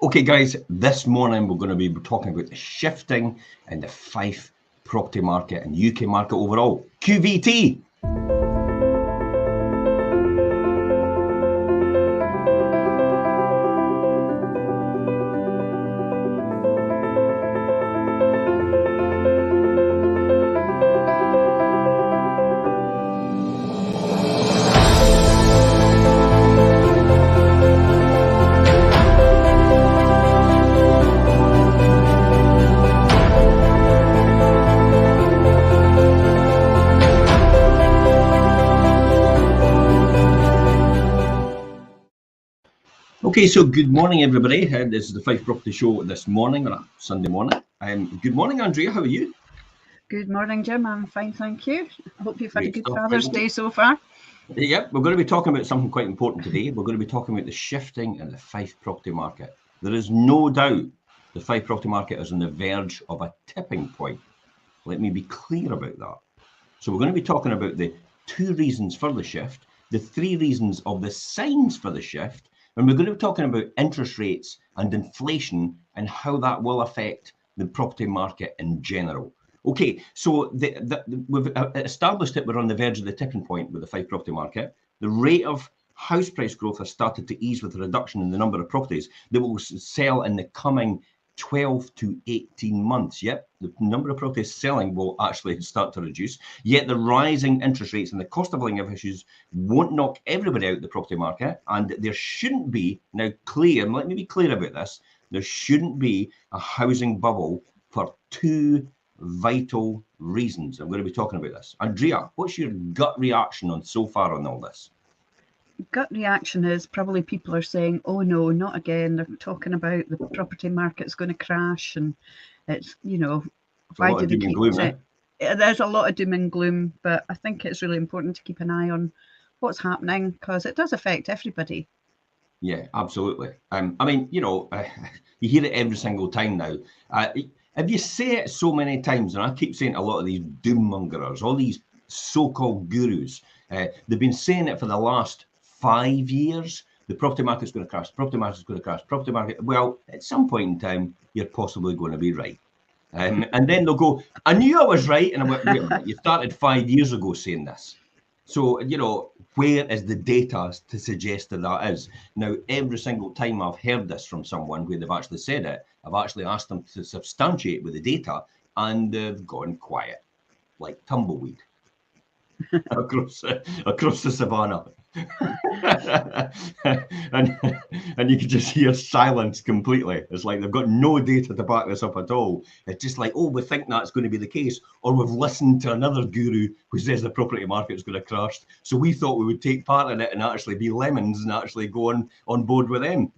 Okay, guys, this morning we're going to be talking about the shifting in the Fife property market and UK market overall. QVT. Okay, so good morning, everybody. This is the Fife Property Show this morning, on a Sunday morning. Good morning, Andrea. How are you? Good morning, Jim. I'm fine, thank you. I hope you've had a Great good stuff. Father's Day so far. Yep, we're going to be talking about something quite important today. We're going to be talking about the shifting in the Fife property market. There is no doubt the Fife property market is on the verge of a tipping point. Let me be clear about that. So we're going to be talking about the 2 reasons for the shift, the 3 reasons of the signs for the shift, and we're going to be talking about interest rates and inflation and how that will affect the property market in general. Okay, so we've established that we're on the verge of the tipping point with the Fife property market. The rate of house price growth has started to ease with a reduction in the number of properties that will sell in the coming 12 to 18 months. Yep, the number of properties selling will actually start to reduce. Yet the rising interest rates and the cost of living issues won't knock everybody out of the property market. And there shouldn't be, now clear, and let me be clear about this, there shouldn't be a housing bubble for 2 vital reasons. I'm going to be talking about this. Andrea, what's your gut reaction on so far on all this? Gut reaction is probably people are saying, oh no, not again. They're talking about the property market's going to crash and it's, why do they keep saying it? There's a lot of doom and gloom, but I think it's really important to keep an eye on what's happening because it does affect everybody. Yeah, absolutely. I mean, you hear it every single time now. If you say it so many times, and I keep saying a lot of these doom mongers, all these so-called gurus, they've been saying it for the last 5 years. The property market's going to crash. Property market's going to crash. Property market. Well, at some point in time, you're possibly going to be right. And then they'll go, I knew I was right. And I went, wait a minute, you started 5 years ago saying this. So, where is the data to suggest that is? Now, every single time I've heard this from someone where they've actually said it, I've actually asked them to substantiate with the data, and they've gone quiet, like tumbleweed across the savannah. and you can just hear silence completely. It's like they've got no data to back this up at all. It's just like, oh, we think that's going to be the case, or we've listened to another guru who says the property market's going to crash, so we thought we would take part in it and actually be lemons and actually go on board with them.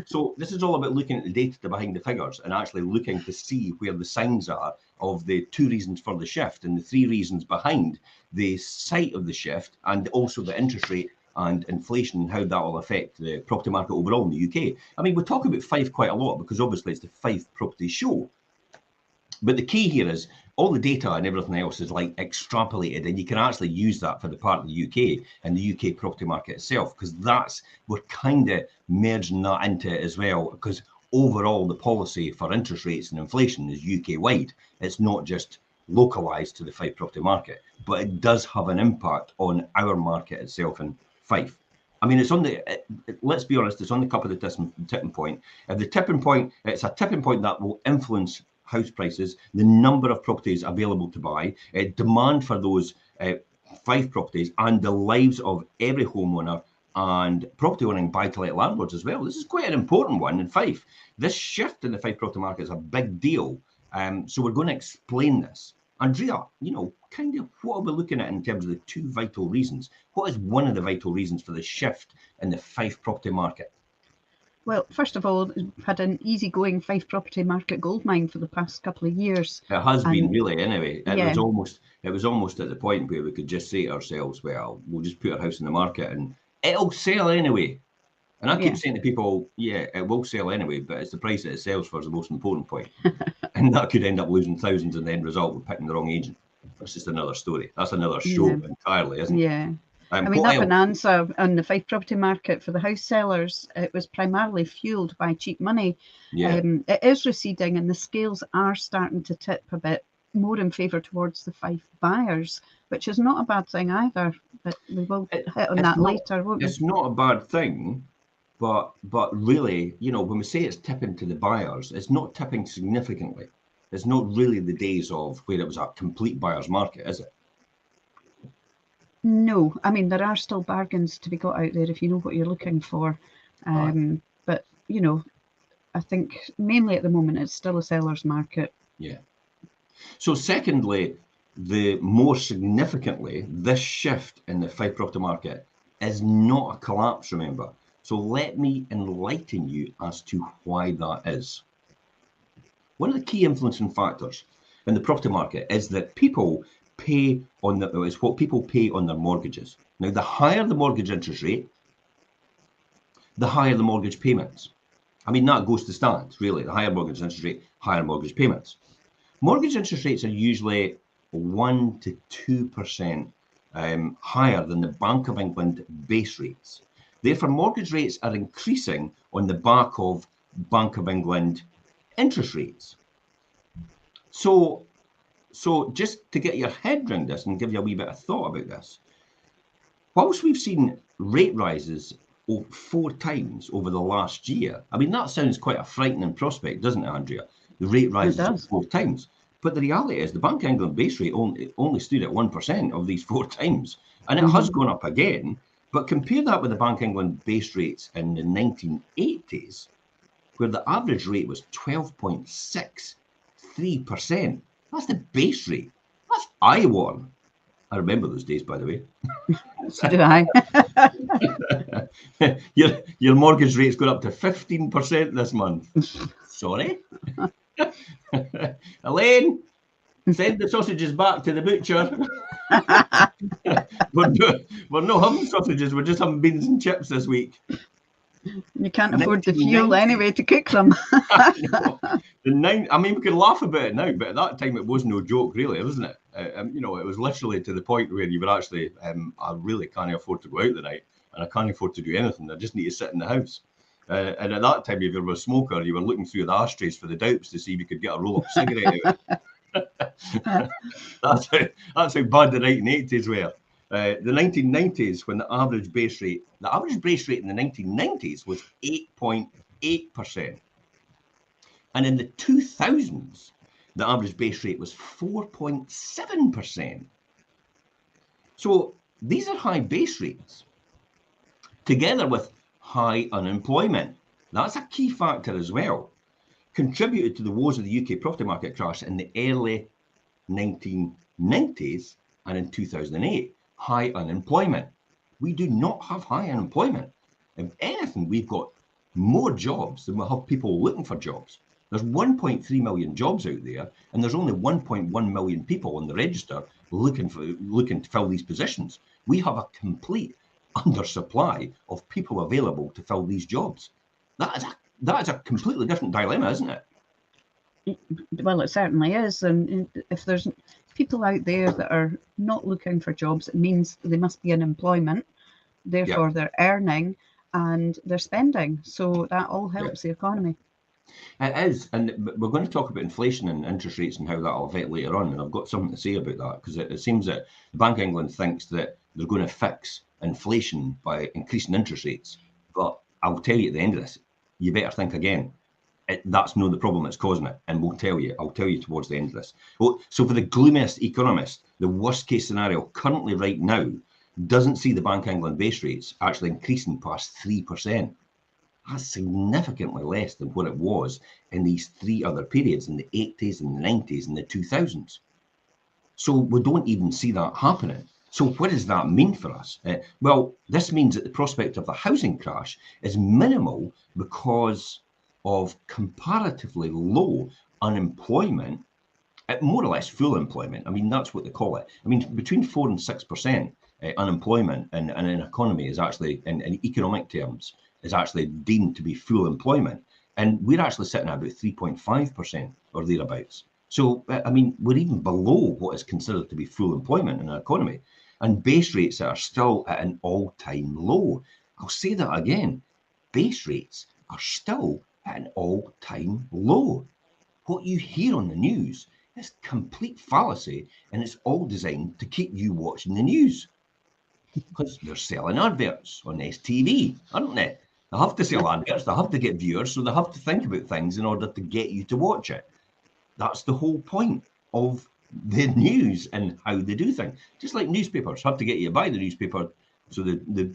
So this is all about looking at the data behind the figures and actually looking to see where the signs are of the 2 reasons for the shift and the 3 reasons behind the site of the shift, and also the interest rate and inflation and how that will affect the property market overall in the UK. I mean, we talk about Fife quite a lot because obviously it's the Fife Property Show. But the key here is all the data and everything else is like extrapolated, and you can actually use that for the part of the UK and the UK property market itself, because we're kind of merging that into it as well, because overall the policy for interest rates and inflation is UK wide. It's not just localized to the Fife property market, but it does have an impact on our market itself in Fife. I mean, let's be honest, it's on the cup of the tipping point. At the tipping point, it's a tipping point that will influence house prices, the number of properties available to buy, demand for those 5 properties, and the lives of every homeowner and property owning buy-to-let landlords as well. This is quite an important one in Fife. This shift in the Fife property market is a big deal. So we're going to explain this. Andrea, kind of what are we looking at in terms of the 2 vital reasons? What is one of the vital reasons for the shift in the Fife property market? Well, first of all, we've had an easygoing Fife property market goldmine for the past couple of years. It has been really, anyway. It was almost at the point where we could just say to ourselves, well, we'll just put our house in the market and it'll sell anyway. And I keep saying to people, yeah, it will sell anyway, but it's the price that it sells for is the most important point. And that could end up losing thousands in the end result with picking the wrong agent. That's just another story. That's another show entirely, isn't it? Yeah. I mean, that bonanza on the Fife property market for the house sellers, it was primarily fueled by cheap money. Yeah. It is receding, and the scales are starting to tip a bit more in favour towards the Fife buyers, which is not a bad thing either. But we will hit on that later, won't we? It's not a bad thing, but really, you know, when we say it's tipping to the buyers, it's not tipping significantly. It's not really the days of where it was a complete buyer's market, is it? No, I mean, there are still bargains to be got out there if you know what you're looking for. But, you know, I think mainly at the moment it's still a seller's market. Yeah. So secondly, more significantly, this shift in the Fife property market is not a collapse, remember. So let me enlighten you as to why that is. One of the key influencing factors in the property market is that people pay on what people pay on their mortgages. Now, the higher the mortgage interest rate, the higher the mortgage payments. I mean, that goes to stand, really. The higher mortgage interest rate, higher mortgage payments. Mortgage interest rates are usually 1 to 2% higher than the Bank of England base rates. Therefore, mortgage rates are increasing on the back of Bank of England interest rates. So just to get your head around this and give you a wee bit of thought about this, whilst we've seen rate rises 4 times over the last year, I mean, that sounds quite a frightening prospect, doesn't it, Andrea? The rate rises 4 times. But the reality is the Bank of England base rate only stood at 1% of these 4 times. And it has gone up again. But compare that with the Bank of England base rates in the 1980s, where the average rate was 12.63%. That's the base rate. That's eye-watering. I remember those days, by the way. So do I. Your mortgage rate's gone up to 15% this month. Sorry. Elaine, send the sausages back to the butcher. We're not having sausages, we're just having beans and chips this week. You can't afford the fuel anyway to cook them. I mean, we can laugh about it now, but at that time it was no joke, really, wasn't it? You know, it was literally to the point where you were actually, I really can't afford to go out the night, and I can't afford to do anything. I just need to sit in the house. And at that time, if you were a smoker, you were looking through the ashtrays for the dopes to see if you could get a roll-up cigarette out. That's how bad the 1980s were. The 1990s, when the average base rate in the 1990s was 8.8%. And in the 2000s, the average base rate was 4.7%. So these are high base rates, together with high unemployment. That's a key factor as well. Contributed to the woes of the UK property market crash in the early 1990s and in 2008. High unemployment. We do not have high unemployment. If anything, we've got more jobs than we have people looking for jobs. There's 1.3 million jobs out there, and there's only 1.1 million people on the register looking to fill these positions. We have a complete undersupply of people available to fill these jobs. That is a completely different dilemma, isn't it? Well, it certainly is. And if there's people out there that are not looking for jobs, it means they must be in employment. Therefore, they're earning and they're spending. So that all helps the economy. It is. And we're going to talk about inflation and interest rates and how that will affect later on. And I've got something to say about that, because it seems that the Bank of England thinks that they're going to fix inflation by increasing interest rates. But I'll tell you at the end of this, you better think again. That's not the problem that's causing it. And I'll tell you towards the end of this. So for the gloomiest economist, the worst case scenario currently right now doesn't see the Bank of England base rates actually increasing past 3%. That's significantly less than what it was in these 3 other periods, in the 80s and the 90s and the 2000s. So we don't even see that happening. So what does that mean for us? Well, this means that the prospect of the housing crash is minimal because of comparatively low unemployment, more or less full employment. I mean, that's what they call it. I mean, between 4 and 6% unemployment in an economy is actually, in economic terms, is actually deemed to be full employment. And we're actually sitting at about 3.5% or thereabouts. So, I mean, we're even below what is considered to be full employment in an economy. and base rates are still at an all-time low. I'll say that again. Base rates are still at an all-time low. What you hear on the news is complete fallacy, and it's all designed to keep you watching the news. Because they're selling adverts on STV, aren't they? They have to sell adverts, they have to get viewers, so they have to think about things in order to get you to watch it. That's the whole point of the news and how they do things. Just like newspapers have to get you to buy the newspaper, so they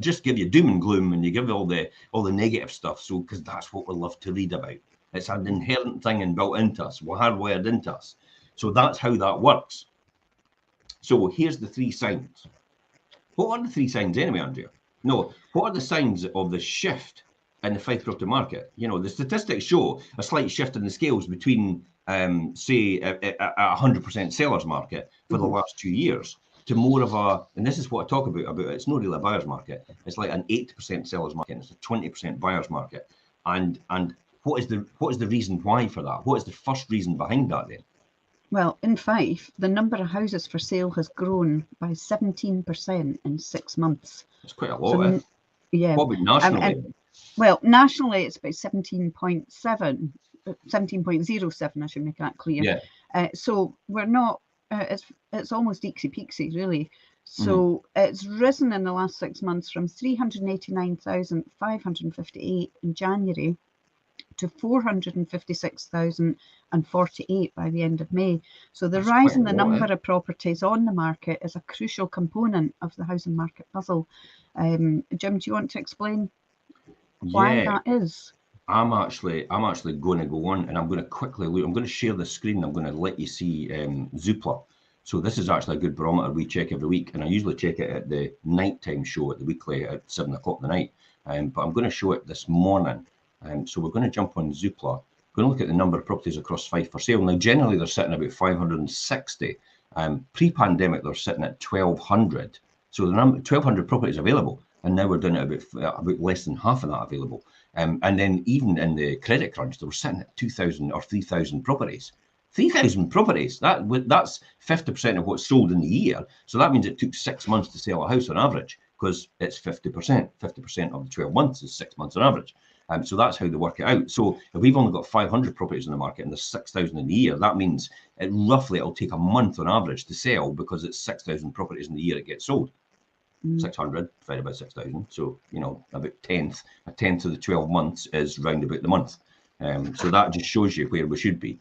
just give you doom and gloom, and you give all the negative stuff. So because that's what we love to read about. It's an inherent thing and built into us. We're hardwired into us. So that's how that works. So here's the 3 signs. What are the 3 signs anyway, Andrea? No, what are the signs of the shift in the Fife property market? You know, the statistics show a slight shift in the scales between, say, a 100% sellers market for the last 2 years to more of a, and this is what I talk about it's not really a buyer's market. It's like an 80% sellers market, and it's a 20% buyer's market. And what is the reason why for that? What is the first reason behind that then? Well, in Fife, the number of houses for sale has grown by 17% in 6 months. That's quite a lot, eh? Yeah. What about nationally? Well, nationally, it's about 17.07, I should make that clear. Yeah. So we're not, it's almost eeksy-peeksy, really. So it's risen in the last 6 months from 389,558 in January to 456,048 by the end of May. So the rise in the number of properties on the market is a crucial component of the housing market puzzle. Jim, do you want to explain why that is? I'm actually going to go on, and I'm going to quickly look. I'm going to share the screen. I'm going to let you see Zoopla. So this is actually a good barometer we check every week, and I usually check it at the nighttime show at the weekly at 7 o'clock at night. But I'm going to show it this morning. So we're going to jump on Zoopla. We're going to look at the number of properties across Fife for sale. Now, generally, they're sitting about 560. Pre-pandemic, they're sitting at 1,200. So the number 1,200 properties available, and now we're down at about less than half of that available. And then even in the credit crunch, they were sitting at 2,000 or 3,000 properties. 3,000 properties. That's 50% of what's sold in the year. So that means it took 6 months to sell a house on average, because it's 50%. 50% of the 12 months is 6 months on average. So that's how they work it out. So if we've only got 500 properties in the market and there's 6,000 in the year, that means it'll take a month on average to sell, because it's 6,000 properties in the year it gets sold. 600 divided by 6,000. So, you know, a tenth of the 12 months is round about the month. So that just shows you where we should be.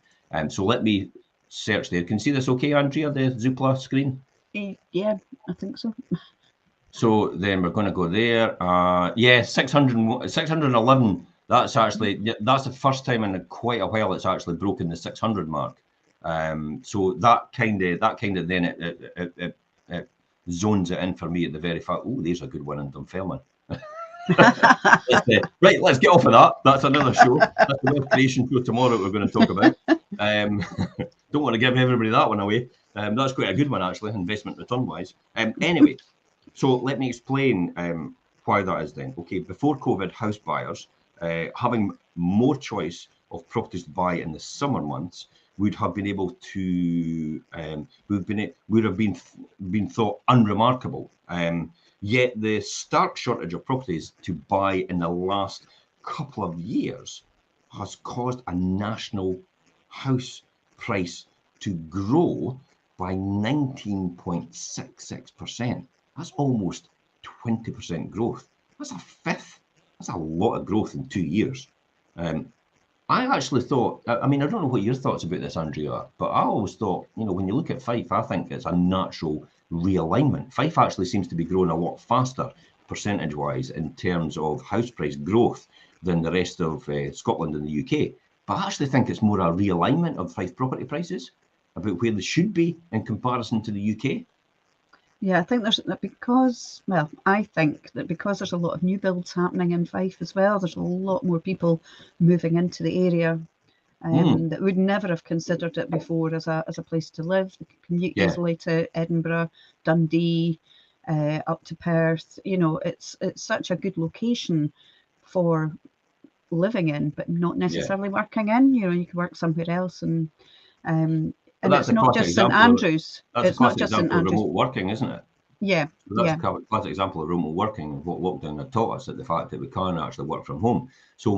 So let me search there. Can you see this okay, Andrea, the Zoopla screen? Yeah, I think so. So then we're going to go there. Yeah, 611. That's actually, that's the first time in quite a while it's actually broken the 600 mark. So that kind of then it zones it in for me at the very fact. Oh, there's a good one in Dunfermline. Right, let's get off of that. That's another show. That's the wealth creation show tomorrow we're going to talk about. Don't want to give everybody that one away. That's quite a good one, actually, investment return wise. Anyway, so let me explain why that is then. Okay, before COVID, house buyers having more choice of properties to buy in the summer months would have been able to would have been thought unremarkable. Yet the stark shortage of properties to buy in the last couple of years has caused a national house price to grow by 19.66%. That's almost 20% growth. That's a fifth. That's a lot of growth in 2 years. I actually thought, I mean, I don't know what your thoughts about this, Andrea, but I always thought, you know, when you look at Fife, I think it's a natural realignment. Fife actually seems to be growing a lot faster percentage-wise in terms of house price growth than the rest of Scotland and the UK. But I actually think it's more a realignment of Fife property prices about where they should be in comparison to the UK. Yeah, I think I think that because there's a lot of new builds happening in Fife as well, there's a lot more people moving into the area that would never have considered it before as a place to live. They could commute easily to Edinburgh, Dundee, up to Perth. You know, it's such a good location for living in, but not necessarily working in. You know, you could work somewhere else, and And it's not just St Andrews. That's it's not just St Andrews. Remote working, isn't it? Yeah. So that's a classic example of remote working, of what lockdown had taught us, that the fact that we can actually work from home. So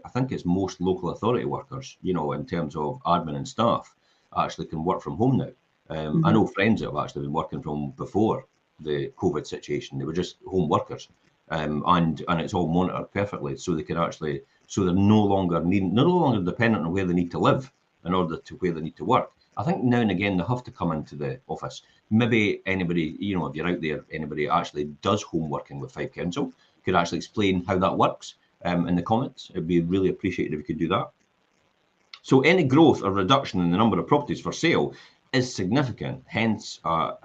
I think it's most local authority workers, you know, in terms of admin and staff, actually can work from home now. I know friends that have actually been working from home before the COVID situation. They were just home workers, and it's all monitored perfectly, so they can actually, so they're no longer dependent on where they need to live in order to where they need to work. I think now and again they have to come into the office. Maybe anybody, you know, if you're out there, anybody actually does home working with Fife Council could actually explain how that works in the comments. It'd be really appreciated if you could do that. So any growth or reduction in the number of properties for sale is significant, hence a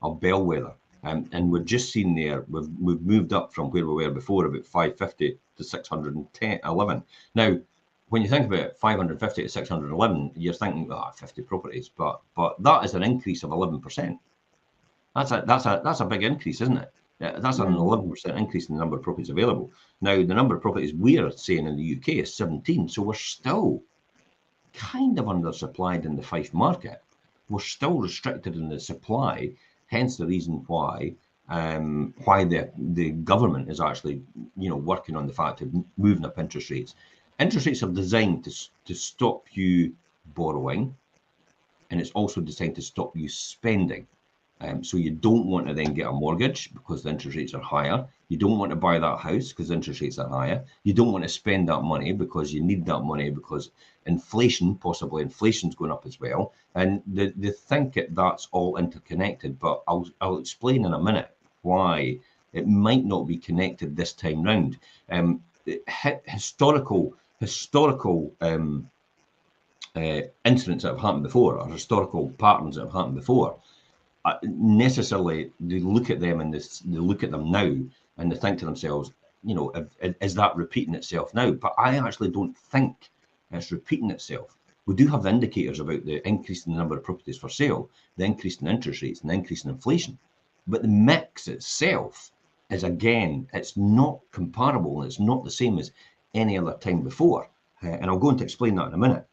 bellwether. And we're just seen there, we've moved up from where we were before, about 550 to 611. Now, when you think about 550 to 611, you're thinking, 50 properties, but that is an increase of 11%. That's a big increase, isn't it? That's an 11% increase in the number of properties available. Now, the number of properties we're seeing in the UK is 17, so we're still kind of undersupplied in the Fife market. We're still restricted in the supply, hence the reason why the government is actually, you know, working on the fact of moving up interest rates. Interest rates are designed to stop you borrowing, and it's also designed to stop you spending. So you don't want to then get a mortgage because the interest rates are higher. You don't want to buy that house because the interest rates are higher. You don't want to spend that money because you need that money because possibly inflation's going up as well. And they think that's all interconnected, but I'll explain in a minute why it might not be connected this time round. Historical incidents that have happened before, or historical patterns that have happened before, necessarily they look at them and they look at them now and they think to themselves, you know, is that repeating itself now? But I actually don't think it's repeating itself. We do have the indicators about the increase in the number of properties for sale, the increase in interest rates, and the increase in inflation. But the mix itself is, again, it's not comparable and it's not the same as any other time before. And I'll go on to explain that in a minute.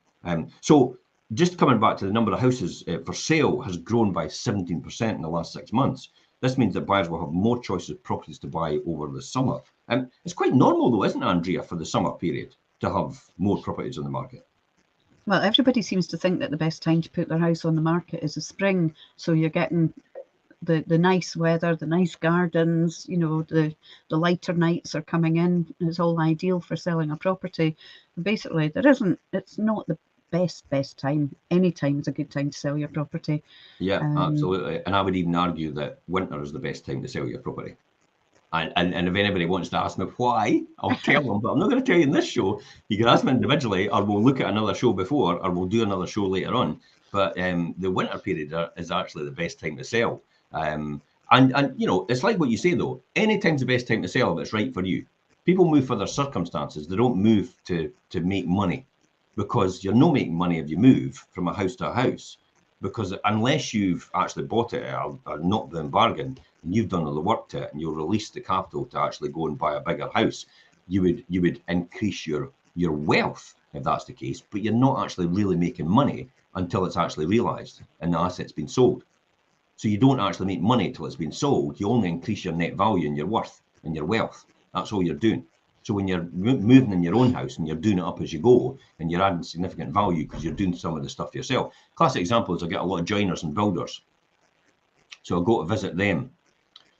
So just coming back to the number of houses for sale has grown by 17% in the last 6 months. This means that buyers will have more choices of properties to buy over the summer. It's quite normal though, isn't it, Andrea, for the summer period to have more properties on the market? Well, everybody seems to think that the best time to put their house on the market is the spring. So you're getting the nice weather, the nice gardens, you know, the lighter nights are coming in. It's all ideal for selling a property. Basically, it's not the best time. Any time is a good time to sell your property. Yeah, absolutely. And I would even argue that winter is the best time to sell your property. And if anybody wants to ask me why, I'll tell them, but I'm not going to tell you in this show. You can ask me individually, or we'll look at another show before, or we'll do another show later on. But the winter period is actually the best time to sell. And you know, it's like what you say though, any time's the best time to sell if it's right for you. People move for their circumstances. They don't move to make money, because you're not making money if you move from a house to a house. Because unless you've actually bought it at a knockdown bargain and you've done all the work to it and you'll release the capital to actually go and buy a bigger house, you would increase your wealth if that's the case, but you're not actually really making money until it's actually realised and the asset's been sold. So you don't actually make money till it's been sold. You only increase your net value and your worth and your wealth. That's all you're doing. So when you're moving in your own house and you're doing it up as you go and you're adding significant value because you're doing some of the stuff yourself. Classic example is I get a lot of joiners and builders. So I go to visit them.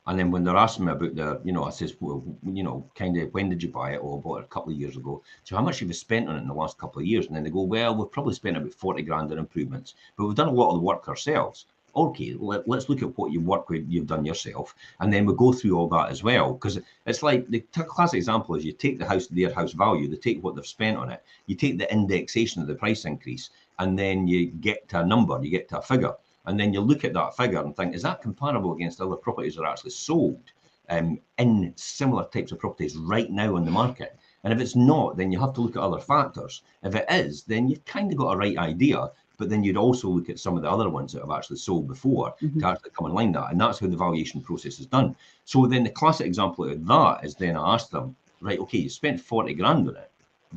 And then when they're asking me about their, you know, I says, well, you know, kind of, when did you buy it? Oh, I bought it a couple of years ago. So how much have you spent on it in the last couple of years? And then they go, well, we've probably spent about 40 grand on improvements, but we've done a lot of the work ourselves. Okay, let's look at what you've done yourself, and then we'll go through all that as well, because it's like the classic example is you take their house value, they take what they've spent on it, you take the indexation of the price increase, and then you get to a number, you get to a figure, and then you look at that figure and think, is that comparable against other properties that are actually sold in similar types of properties right now on the market? And if it's not, then you have to look at other factors. If it is, then you've kind of got a right idea. But then you'd also look at some of the other ones that have actually sold before to actually come and line that. And that's how the valuation process is done. So then the classic example of that is then I ask them, right, okay, you spent 40 grand on it,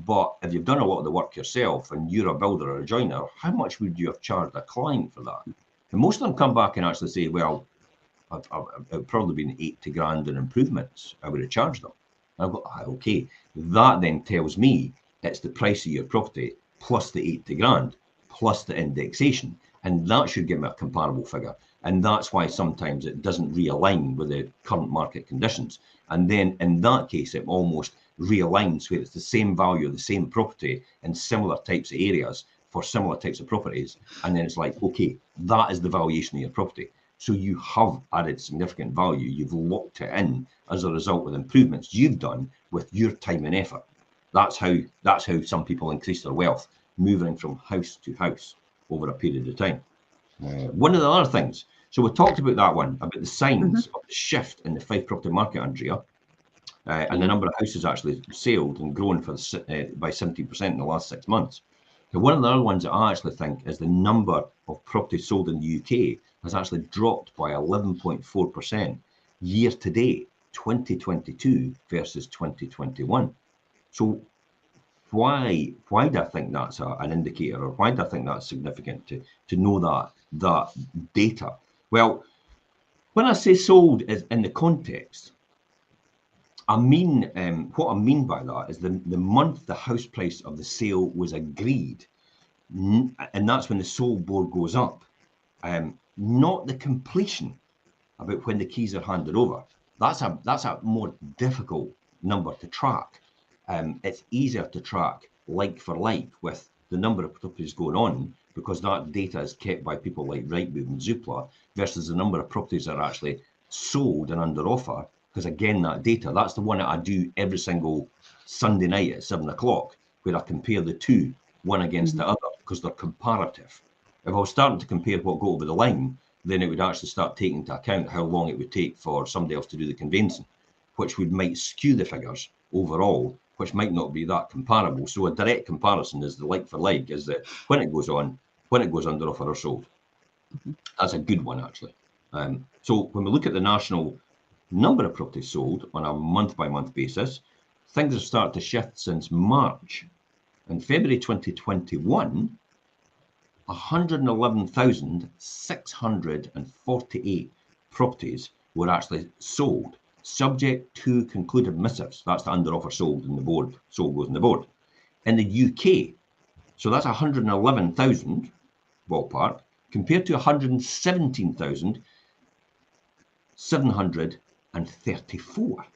But if you've done a lot of the work yourself and you're a builder or a joiner, how much would you have charged a client for that? And most of them come back and actually say, well, I've probably been 80 grand in improvements. I would have charged them. And I've got, okay, that then tells me it's the price of your property plus the 80 grand plus the indexation. And that should give me a comparable figure. And that's why sometimes it doesn't realign with the current market conditions. And then in that case, it almost realigns where it's the same value of the same property in similar types of areas for similar types of properties. And then it's like, okay, that is the valuation of your property. So you have added significant value. You've locked it in as a result of improvements you've done with your time and effort. That's how some people increase their wealth, moving from house to house over a period of time. One of the other things, so we talked about that one, about the signs of the shift in the Fife property market, Andrea, and the number of houses actually sold and grown by 17% in the last 6 months. Now, one of the other ones that I actually think is the number of properties sold in the UK has actually dropped by 11.4% year to date, 2022 versus 2021. So why do I think that's an indicator, or why do I think that's significant to know that data? Well, when I say sold is in the context, I mean, what I mean by that is the month the house price of the sale was agreed, and that's when the sold board goes up, not the completion, about when the keys are handed over. That's a more difficult number to track. It's easier to track like for like with the number of properties going on, because that data is kept by people like Rightmove and Zoopla, versus the number of properties that are actually sold and under offer. Because again, that data, that's the one that I do every single Sunday night at 7 o'clock, where I compare the two, one against the other, because they're comparative. If I was starting to compare what go over the line, then it would actually start taking into account how long it would take for somebody else to do the conveyancing, which might skew the figures overall, which might not be that comparable. So a direct comparison is the like for like, is that when it goes on, when it goes under offer or sold. That's a good one, actually. So when we look at the national number of properties sold on a month-by-month basis, things have started to shift since March. In February 2021, 111,648 properties were actually sold, subject to concluded missives. That's the under offer sold in the board, sold goes in the board. In the UK, so that's 111,000 ballpark, compared to 117,734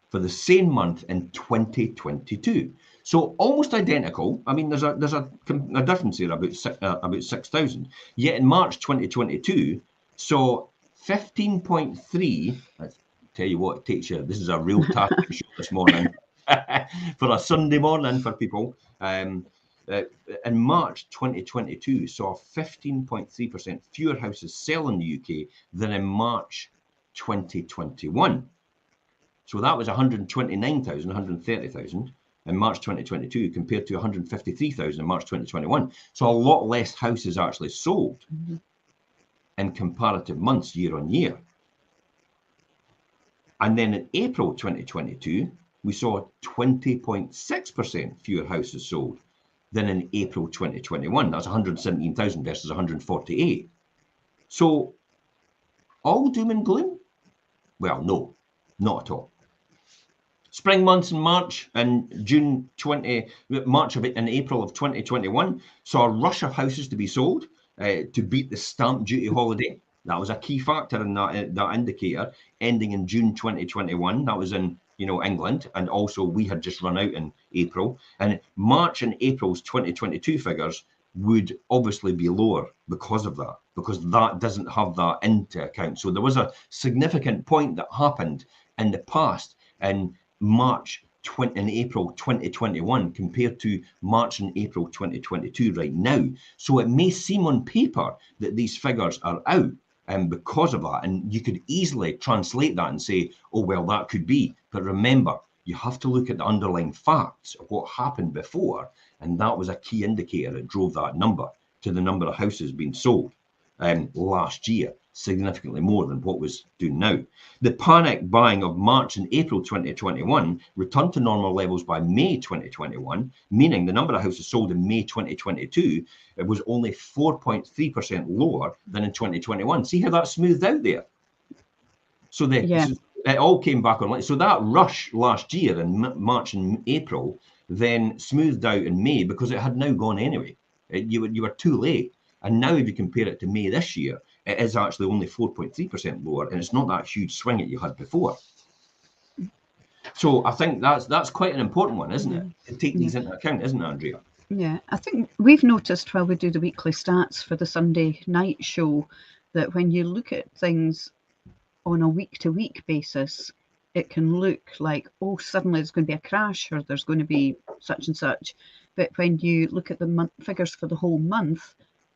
for the same month in 2022. So almost identical. I mean, there's a difference here about 6,000. Yet in March 2022, so 15.3. I tell you what, it takes you. This is a real tactic show this morning for a Sunday morning for people. In March 2022, saw 15.3% fewer houses sell in the UK than in March 2021. So that was 129,000, 130,000 in March 2022 compared to 153,000 in March 2021. So a lot less houses actually sold in comparative months year on year. And then in April 2022, we saw 20.6% fewer houses sold than in April 2021. That's 117,000 versus 148. So all doom and gloom? Well, no, not at all. Spring months in March and April of 2021 saw a rush of houses to be sold to beat the stamp duty holiday. That was a key factor in that indicator. Ending in June 2021, that was in England, and also we had just run out in April. And March and April's 2022 figures would obviously be lower because of that, because that doesn't have that into account. So there was a significant point that happened in the past in March and April 2021 compared to March and April 2022 right now. So it may seem on paper that these figures are out because of that, and you could easily translate that and say, oh, well, that could be. But remember, you have to look at the underlying facts of what happened before, and that was a key indicator that drove that number to the number of houses being sold last year. significantly more than what was doing now. The panic buying of March and April 2021 returned to normal levels by May 2021, meaning the number of houses sold in May 2022 it was only 4.3% lower than in 2021. See how that smoothed out there? So it all came back online. So that rush last year in March and April then smoothed out in May because it had now gone anyway. You were too late. And now if you compare it to May this year, it is actually only 4.3% lower, and it's not that huge swing that you had before. So I think that's quite an important one, isn't it? To take these into account, isn't it, Andrea? Yeah, I think we've noticed while we do the weekly stats for the Sunday night show that when you look at things on a week-to-week basis, it can look like, oh, suddenly there's going to be a crash or there's going to be such and such. But when you look at the figures for the whole month,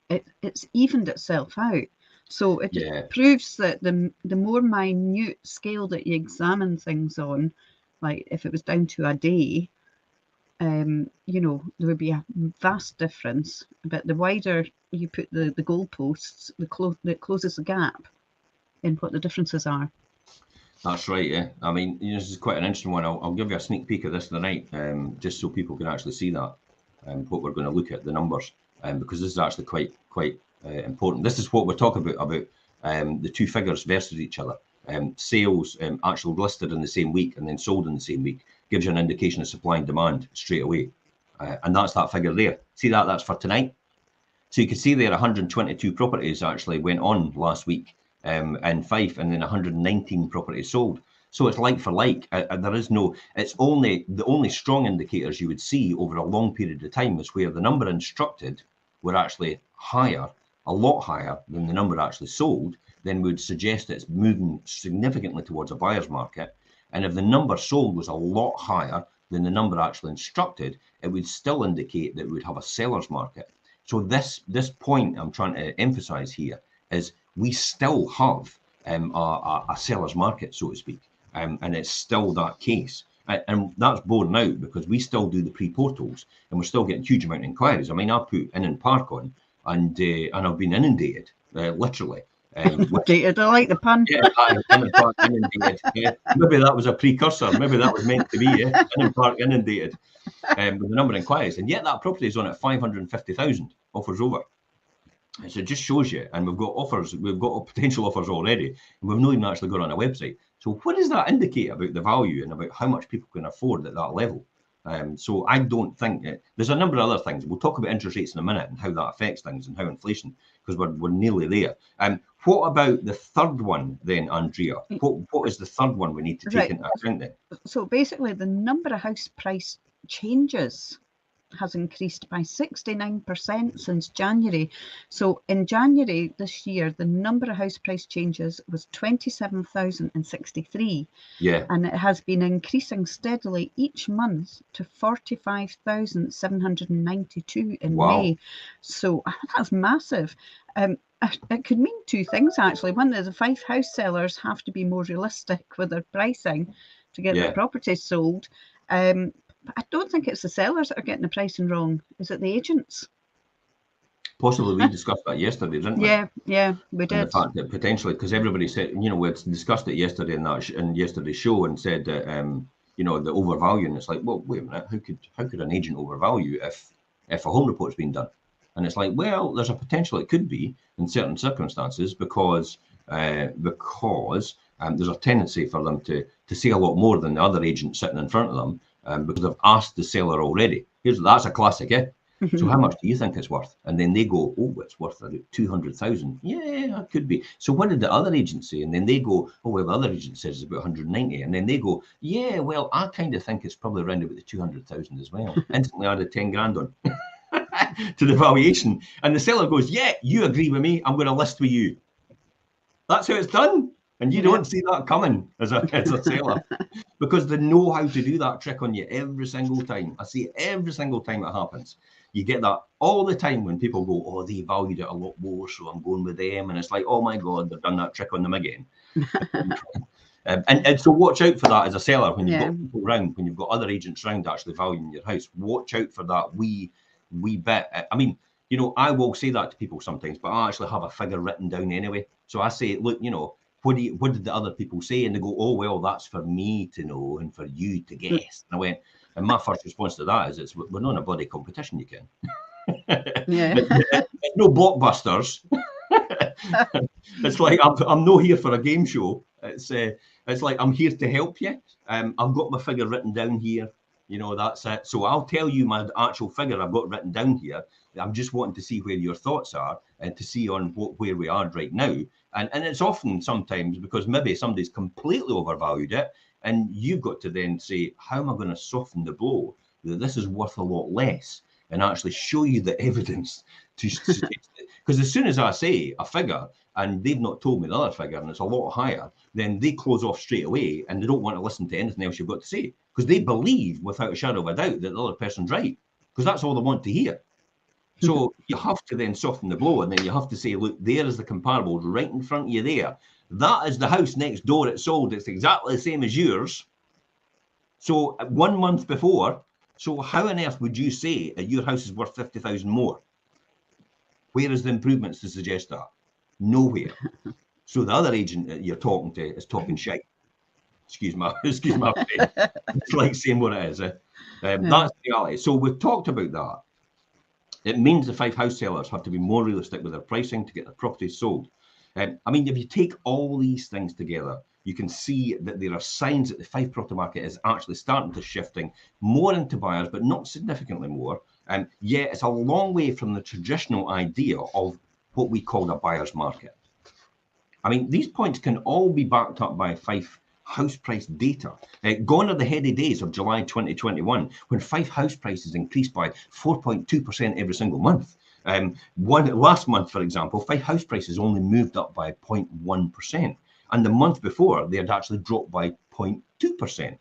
it's evened itself out. So it just proves that the more minute scale that you examine things on, like if it was down to a day, you know, there would be a vast difference. But the wider you put the goalposts, it closes the gap in what the differences are. That's right, yeah. I mean, this is quite an interesting one. I'll give you a sneak peek of this tonight, just so people can actually see that, what we're going to look at, the numbers, because this is actually quite important. This is what we're talking about the two figures versus each other. Sales actually listed in the same week and then sold in the same week gives you an indication of supply and demand straight away. And that's that figure there. See that? That's for tonight. So you can see there 122 properties actually went on last week in Fife, and then 119 properties sold. So it's like for like. There is no, it's only, the only strong indicators you would see over a long period of time is where the number instructed were actually higher, a lot higher than the number actually sold, then would suggest it's moving significantly towards a buyer's market. And if the number sold was a lot higher than the number actually instructed, it would still indicate that we would have a seller's market. So this point I'm trying to emphasize here is we still have a seller's market, so to speak, and it's still that case. And that's borne out because we still do the pre-portals and we're still getting huge amount of inquiries. I mean, I put in and park on and I've been inundated, literally. Inundated, I like the pun. Yeah, in and park inundated. Yeah. Maybe that was a precursor. Maybe that was meant to be, yeah? In and park inundated with the number of inquiries. And yet that property is on at 550,000 offers over. So it just shows you, and we've got offers, we've got potential offers already, and we've not even actually got on a website. So what does that indicate about the value and about how much people can afford at that level? So I don't think there's a number of other things. We'll talk about interest rates in a minute and how that affects things and how inflation, because we're nearly there. What about the third one then, Andrea? What is the third one we need to take into account then? So basically the number of house price changes has increased by 69% since January. So in January this year, the number of house price changes was 27,063. Yeah. And it has been increasing steadily each month to 45,792 in May. So that's massive. It could mean two things, actually. One is the Fife house sellers have to be more realistic with their pricing to get their properties sold. I don't think it's the sellers that are getting the pricing wrong. Is it the agents? Possibly. We discussed that yesterday, didn't we? Yeah, we did. And the fact that potentially, because everybody said, you know, we discussed it yesterday in yesterday's show and said that, you know, the overvaluing. It's like, well, wait a minute, how could an agent overvalue if a home report's been done? And it's like, well, there's a potential it could be in certain circumstances because there's a tendency for them to say a lot more than the other agent sitting in front of them. Because I've asked the seller already. That's a classic, eh? So how much do you think it's worth? And then they go, oh, it's worth 200,000. Yeah, it could be. So what did the other agent say? And then they go, oh, well, the other agent says it's about 190. And then they go, yeah, well, I kind of think it's probably around about the 200,000 as well. Instantly added 10 grand on to the valuation. And the seller goes, yeah, you agree with me. I'm going to list with you. That's how it's done. And you don't see that coming as a seller because they know how to do that trick on you every single time. I see it every single time it happens. You get that all the time when people go, oh, they valued it a lot more, so I'm going with them. And it's like, oh my God, they've done that trick on them again. and so watch out for that as a seller when you've got people around, when you've got other agents around actually valuing your house. Watch out for that wee bit. I mean, you know, I will say that to people sometimes, but I actually have a figure written down anyway. So I say, look, you know, what did the other people say? And they go, oh, well, that's for me to know and for you to guess. And I went, and my first response to that is, we're not in a bloody competition, you can. Yeah. It's no blockbusters. It's like I'm not here for a game show. It's like I'm here to help you. I've got my figure written down here. You know, that's it. So I'll tell you my actual figure I've got written down here. I'm just wanting to see where your thoughts are and to see on where we are right now. And it's often sometimes because maybe somebody's completely overvalued it, and you've got to then say, how am I going to soften the blow that this is worth a lot less, and actually show you the evidence to because as soon as I say a figure and they've not told me the other figure and it's a lot higher, then they close off straight away and they don't want to listen to anything else you've got to say because they believe without a shadow of a doubt that the other person's right because that's all they want to hear. So you have to then soften the blow, and then you have to say, look, there is the comparable right in front of you there. That is the house next door it sold. It's exactly the same as yours. So 1 month before, so how on earth would you say that your house is worth 50,000 more? Where is the improvements to suggest that? Nowhere. So the other agent that you're talking to is talking shite. Excuse my It's like saying what it is. That's the reality. So we've talked about that. It means the Fife house sellers have to be more realistic with their pricing to get their properties sold. I mean, if you take all these things together, you can see that there are signs that the Fife property market is actually starting to shifting more into buyers, but not significantly more. Yet it's a long way from the traditional idea of what we call a buyer's market. I mean, these points can all be backed up by Fife house price data. Gone are the heady days of July 2021, when Fife house prices increased by 4.2% every single month. Last month, for example, Fife house prices only moved up by 0.1%. And the month before, they had actually dropped by 0.2%.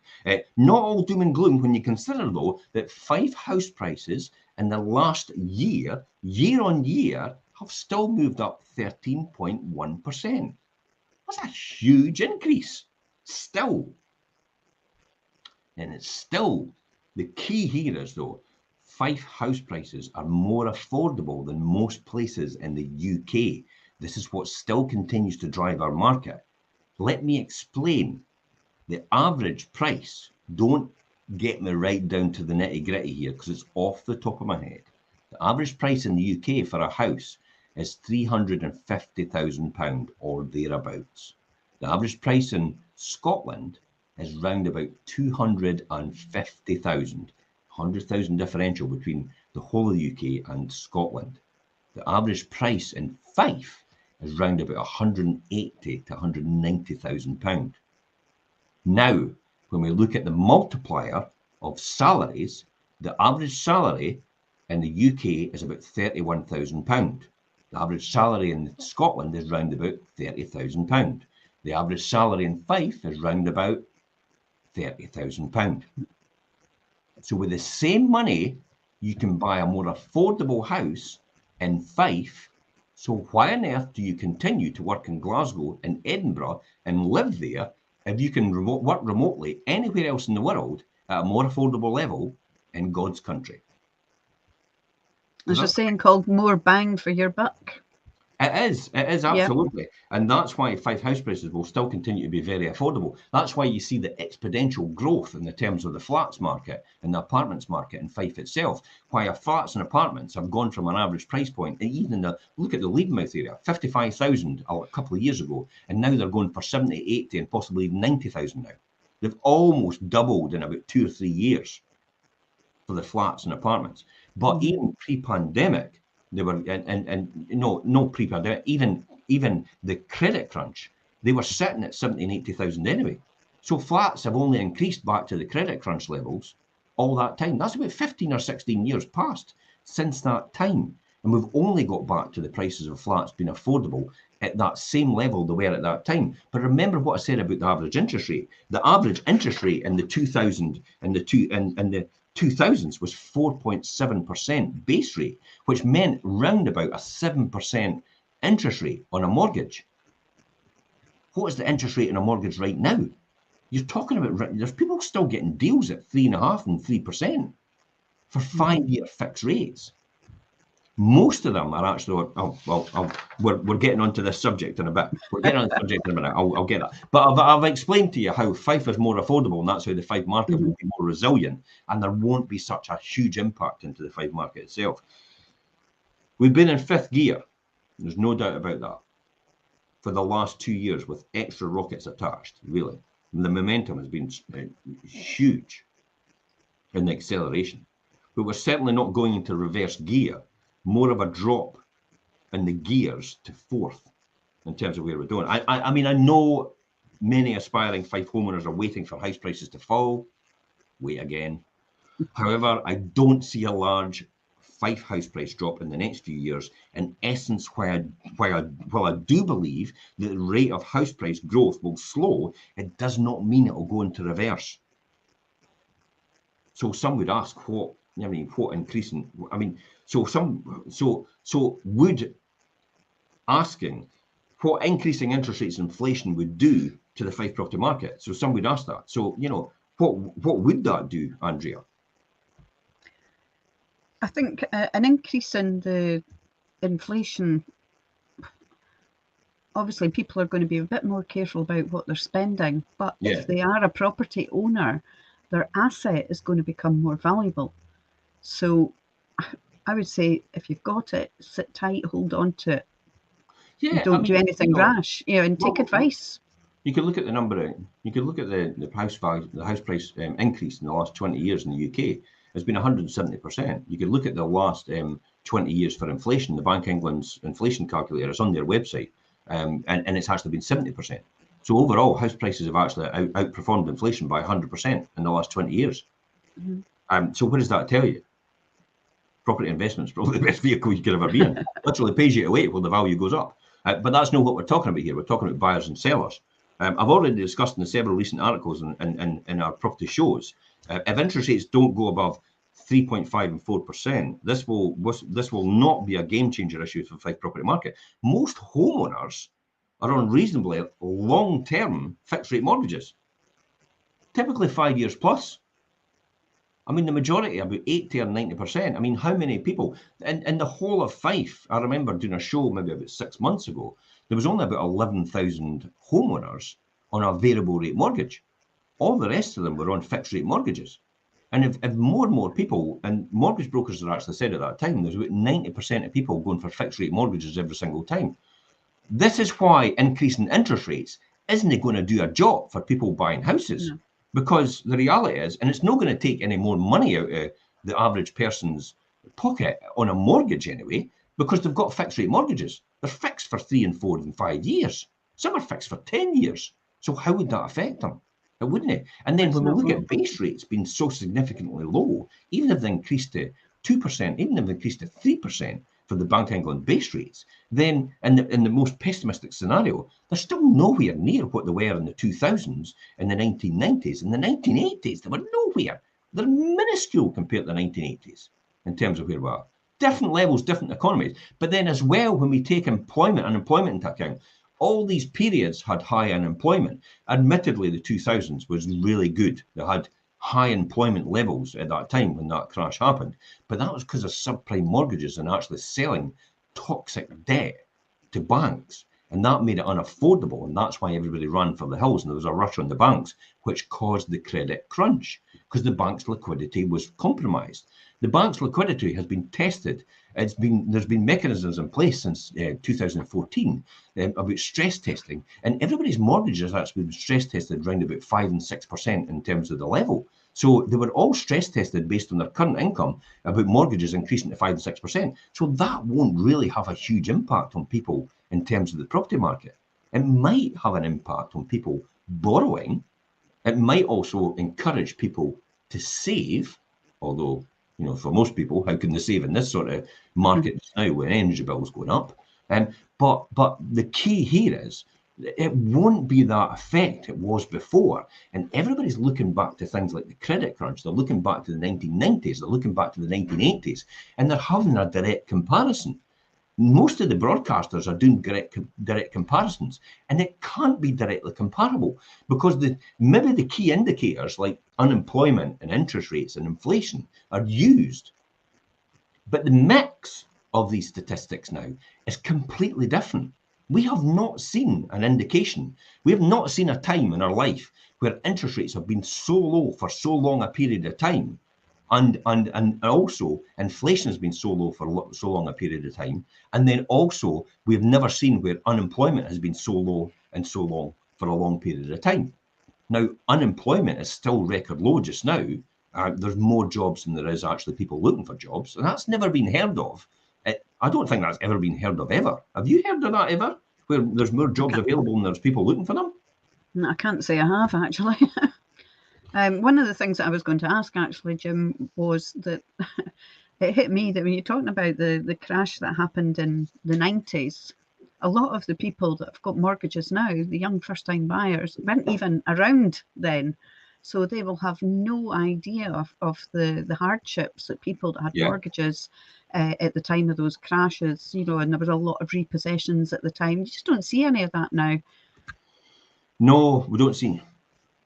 Not all doom and gloom when you consider, though, that Fife house prices in the last year on year, have still moved up 13.1%. That's a huge increase. Still. And it's still, the key here is, though, Fife house prices are more affordable than most places in the UK. This is what still continues to drive our market. Let me explain. The average price, don't get me right down to the nitty gritty here because it's off the top of my head. The average price in the UK for a house is £350,000 or thereabouts. The average price in Scotland is round about 250,000, 100,000 differential between the whole of the UK and Scotland. The average price in Fife is round about 180 to 190,000 pound. Now, when we look at the multiplier of salaries, the average salary in the UK is about £31,000. The average salary in Scotland is round about £30,000. The average salary in Fife is round about £30,000. So with the same money, you can buy a more affordable house in Fife. So why on earth do you continue to work in Glasgow and Edinburgh and live there if you can work remotely anywhere else in the world at a more affordable level in God's country? There's a saying called more bang for your buck. It is absolutely. Yeah. And that's why Fife house prices will still continue to be very affordable. That's why you see the exponential growth in the terms of the flats market and the apartments market in Fife itself. Why our flats and apartments have gone from an average price point, and even look at the Leadmouth area, 55,000 a couple of years ago, and now they're going for 70, 80 and possibly even 90,000 now. They've almost doubled in about 2 or 3 years for the flats and apartments. But even pre-pandemic, they were, and no pre-pandemic, even the credit crunch, they were sitting at 70 and 80,000 anyway. So flats have only increased back to the credit crunch levels all that time. That's about 15 or 16 years past since that time. And we've only got back to the prices of flats being affordable at that same level they were at that time. But remember what I said about the average interest rate. The average interest rate in the 2000 and the 2000s was 4.7% base rate, which meant round about a 7% interest rate on a mortgage. What is the interest rate on a mortgage right now? You're talking about, there's people still getting deals at 3.5% and 3% for 5-year fixed rates. Most of them are actually, we're getting onto this subject in a bit. We're getting on the subject in a minute. I'll get that. But I've explained to you how Fife is more affordable, and that's how the Fife market will be more resilient, and there won't be such a huge impact into the Fife market itself. We've been in fifth gear. There's no doubt about that. For the last 2 years, with extra rockets attached, really. The momentum has been huge in the acceleration. But we're certainly not going into reverse gear, more of a drop in the gears to fourth in terms of where we're going. I mean, I know many aspiring Fife homeowners are waiting for house prices to fall. Wait again. However, I don't see a large Fife house price drop in the next few years. In essence, while I do believe that the rate of house price growth will slow, it does not mean it will go into reverse. So some would ask, what increasing? I mean, would asking what increasing interest rates inflation would do to the Fife property market. So some would ask that. So, what would that do, Andrea? I think an increase in the inflation, obviously people are going to be a bit more careful about what they're spending, but if they are a property owner, their asset is going to become more valuable. So I would say if you've got it, sit tight, hold on to it. Yeah, don't do anything rash, and take advice. You could look at the number. You could look at the house value, the house price increase in the last 20 years in the UK. It's been 170%. You could look at the last 20 years for inflation. The Bank of England's inflation calculator is on their website, and it's actually been 70%. So overall, house prices have actually outperformed inflation by 100% in the last 20 years. So what does that tell you? Property investment is probably the best vehicle you could ever be in. Literally pays you to wait while the value goes up. But that's not what we're talking about here. We're talking about buyers and sellers. I've already discussed in several recent articles in our property shows. If interest rates don't go above 3.5 and 4%, this will not be a game changer issue for the Fife property market. Most homeowners are on reasonably long-term fixed rate mortgages, typically 5 years plus. I mean, the majority, about 80 or 90%. I mean, how many people in the whole of Fife? I remember doing a show maybe about 6 months ago. There was only about 11,000 homeowners on a variable rate mortgage. All the rest of them were on fixed rate mortgages. And if more and more people, and mortgage brokers are actually said at that time, there's about 90% of people going for fixed rate mortgages every single time. This is why increasing interest rates isn't going to do a job for people buying houses. No. Because the reality is, and it's not going to take any more money out of the average person's pocket on a mortgage anyway, because they've got fixed rate mortgages. They're fixed for 3 and 4 and 5 years. Some are fixed for 10 years. So how would that affect them? It wouldn't it? And then when we look at base rates being so significantly low, even if they increased to 2%, even if they increased to 3% for the Bank of England base rates, then in the most pessimistic scenario, they're still nowhere near what they were in the 2000s, in the 1990s. In the 1980s, they were nowhere. They're minuscule compared to the 1980s in terms of where we are. Different levels, different economies. But then as well, when we take unemployment into account, all these periods had high unemployment. Admittedly, the 2000s was really good. They had high employment levels at that time when that crash happened. But that was because of subprime mortgages and actually selling toxic debt to banks. And that made it unaffordable. And that's why everybody ran for the hills. And there was a rush on the banks, which caused the credit crunch because the bank's liquidity was compromised. The bank's liquidity has been tested. There's been mechanisms in place since 2014 about stress testing, and everybody's mortgages actually been stress tested around about 5 and 6% in terms of the level. So they were all stress tested based on their current income about mortgages increasing to 5 and 6%. So that won't really have a huge impact on people in terms of the property market. It might have an impact on people borrowing. It might also encourage people to save, although, for most people, how can they save in this sort of market now when energy bills going up? But the key here is it won't be that effect it was before. And everybody's looking back to things like the credit crunch. They're looking back to the 1990s. They're looking back to the 1980s. And they're having a direct comparison. Most of the broadcasters are doing direct comparisons, and it can't be directly comparable because maybe the key indicators like unemployment and interest rates and inflation are used, but the mix of these statistics now is completely different. We have not seen an indication. We have not seen a time in our life where interest rates have been so low for so long a period of time. And also inflation has been so low for so long a period of time. And then also we've never seen where unemployment has been so low and so long for a long period of time. Now, unemployment is still record low just now. There's more jobs than there is actually people looking for jobs. And that's never been heard of. I don't think that's ever been heard of ever. Have you heard of that ever? Where there's more jobs available than there's people looking for them? No, I can't say I have, actually. One of the things that I was going to ask, actually, Jim, was that it hit me that when you're talking about the crash that happened in the 90s, a lot of the people that have got mortgages now, the young first-time buyers, weren't even around then. So they will have no idea of the hardships that people that had mortgages at the time of those crashes, you know, and there was a lot of repossessions at the time. You just don't see any of that now. No, we don't see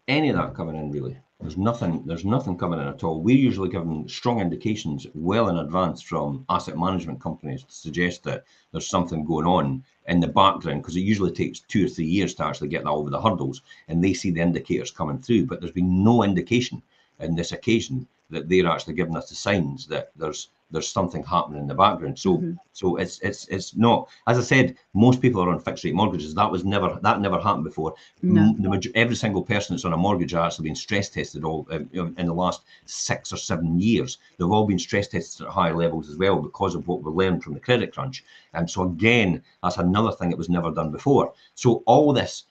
any of that coming in, really. There's nothing coming in at all. We're usually given strong indications well in advance from asset management companies to suggest that there's something going on in the background, because it usually takes 2 or 3 years to actually get that over the hurdles, and they see the indicators coming through. But there's been no indication in this occasion that they're actually giving us the signs that there's something happening in the background. So so it's not, as I said, most people are on fixed rate mortgages. That never happened before. No. Every single person that's on a mortgage has actually been stress tested all in the last 6 or 7 years. They've all been stress tested at higher levels as well because of what we learned from the credit crunch. And so again, that's another thing that was never done before. So all this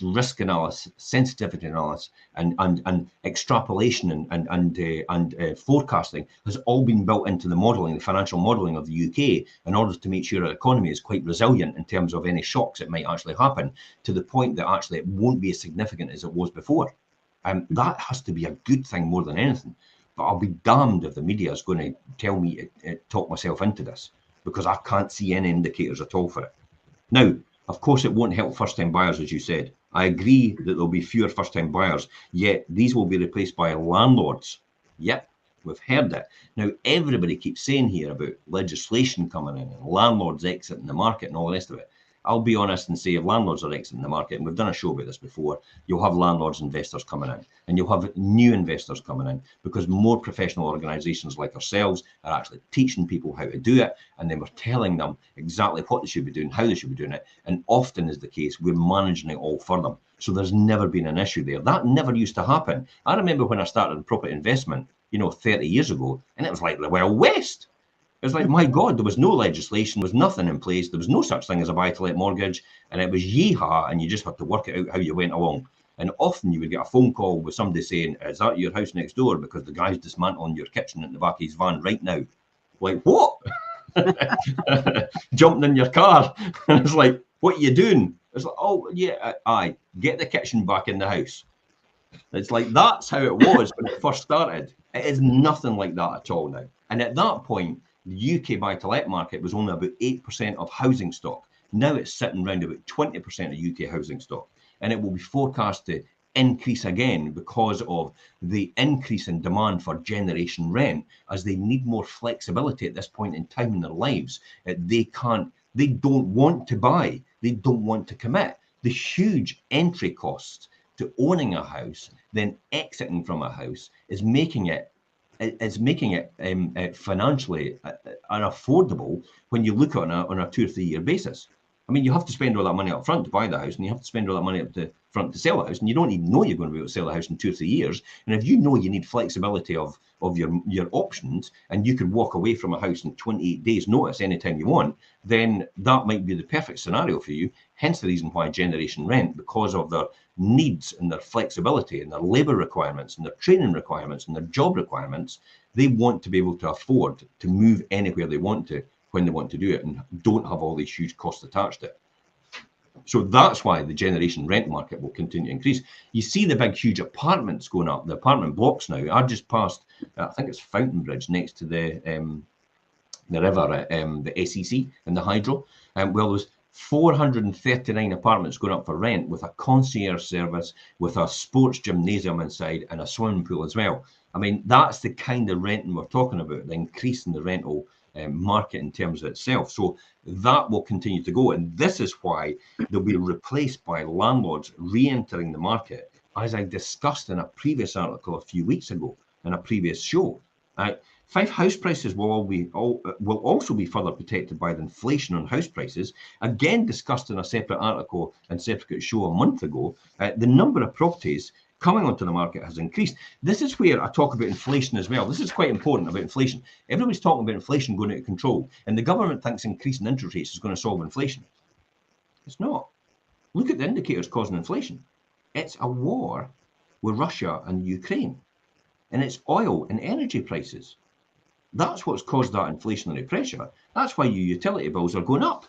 risk analysis, sensitivity analysis, and extrapolation and forecasting has all been built into the modelling, the financial modelling of the UK, in order to make sure our economy is quite resilient in terms of any shocks that might actually happen, to the point that actually it won't be as significant as it was before. That has to be a good thing more than anything. But I'll be damned if the media is going to tell me to talk myself into this, because I can't see any indicators at all for it. Now, of course, it won't help first-time buyers, as you said. I agree that there'll be fewer first-time buyers, yet these will be replaced by landlords. Yep, we've heard it. Now, everybody keeps saying here about legislation coming in and landlords exiting the market and all the rest of it. I'll be honest and say if landlords are exiting the market, and we've done a show about this before, you'll have landlords investors coming in, and you'll have new investors coming in, because more professional organisations like ourselves are actually teaching people how to do it, and then we're telling them exactly what they should be doing, how they should be doing it, and often is the case, we're managing it all for them. So there's never been an issue there. That never used to happen. I remember when I started in property investment, 30 years ago, and it was like the Wild West. It was like, my God, there was no legislation, there was nothing in place, there was no such thing as a buy-to-let mortgage, and it was yeehaw, and you just had to work it out how you went along. And often you would get a phone call with somebody saying, is that your house next door? Because the guy's dismantling your kitchen in the back of his van right now. Like, what? Jumping in your car. And it's like, what are you doing? It's like, oh, yeah, aye, get the kitchen back in the house. It's like, that's how it was when it first started. It is nothing like that at all now. And at that point, the UK buy-to-let market was only about 8% of housing stock. Now it's sitting around about 20% of UK housing stock. And it will be forecast to increase again because of the increase in demand for generation rent, as they need more flexibility at this point in time in their lives. They don't want to buy, they don't want to commit. The huge entry costs to owning a house, then exiting from a house, is making it financially unaffordable when you look at it on a 2 or 3 year basis. I mean, you have to spend all that money up front to buy the house, and you have to spend all that money up the front to sell the house, and you don't even know you're going to be able to sell the house in 2 or 3 years. And if you know you need flexibility of your options, and you can walk away from a house in 28 days notice anytime you want, then that might be the perfect scenario for you. Hence the reason why generation rent, because of their needs and their flexibility and their labour requirements and their training requirements and their job requirements, they want to be able to afford to move anywhere they want to when they want to do it, and don't have all these huge costs attached to it. So that's why the generation rent market will continue to increase. You see the big, huge apartments going up, the apartment blocks now. I just passed, I think it's Fountain Bridge next to the river, the SEC and the hydro. Well, there's 439 apartments going up for rent, with a concierge service, with a sports gymnasium inside, and a swimming pool as well. I mean, that's the kind of renting we're talking about, the increase in the rental market in terms of itself. So that will continue to go. And this is why they'll be replaced by landlords re-entering the market, as I discussed in a previous article a few weeks ago in a previous show. Fife house prices will also be further protected by the inflation on house prices. Again, discussed in a separate article and separate show a month ago. The number of properties coming onto the market has increased. This is where I talk about inflation as well. This is quite important about inflation. Everybody's talking about inflation going out of control, and the government thinks increasing interest rates is going to solve inflation. It's not. Look at the indicators causing inflation. It's a war with Russia and Ukraine, and it's oil and energy prices. That's what's caused that inflationary pressure. That's why your utility bills are going up.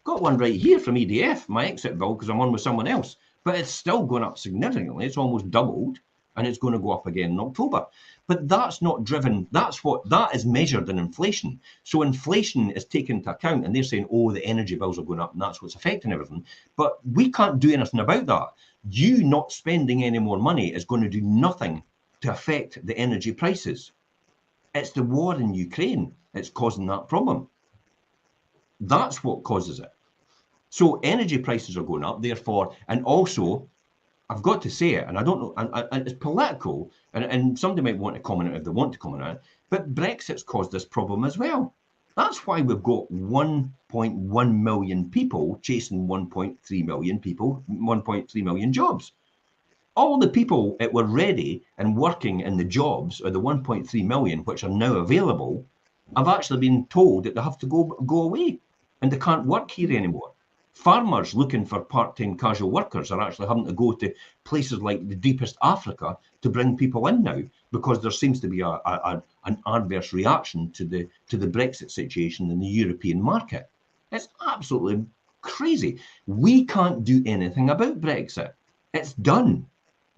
Got one right here from EDF, my exit bill, because I'm on with someone else, but it's still going up significantly. It's almost doubled, and it's going to go up again in October. But that's not driven, that is measured in inflation. So inflation is taken into account, and they're saying, oh, the energy bills are going up, and that's what's affecting everything. But we can't do anything about that. You not spending any more money is going to do nothing to affect the energy prices. It's the war in Ukraine that's causing that problem. That's what causes it. So energy prices are going up, therefore, and also, I've got to say it, and I don't know, and it's political, and somebody might want to comment on it if they want to comment on it, but Brexit's caused this problem as well. That's why we've got 1.1 million people chasing 1.3 million people, 1.3 million jobs. All the people that were ready and working in the jobs, or the 1.3 million which are now available, have actually been told that they have to go away, and they can't work here anymore. Farmers looking for part-time casual workers are actually having to go to places like the deepest Africa to bring people in now, because there seems to be an adverse reaction to the Brexit situation in the European market. It's absolutely crazy. We can't do anything about Brexit. It's done.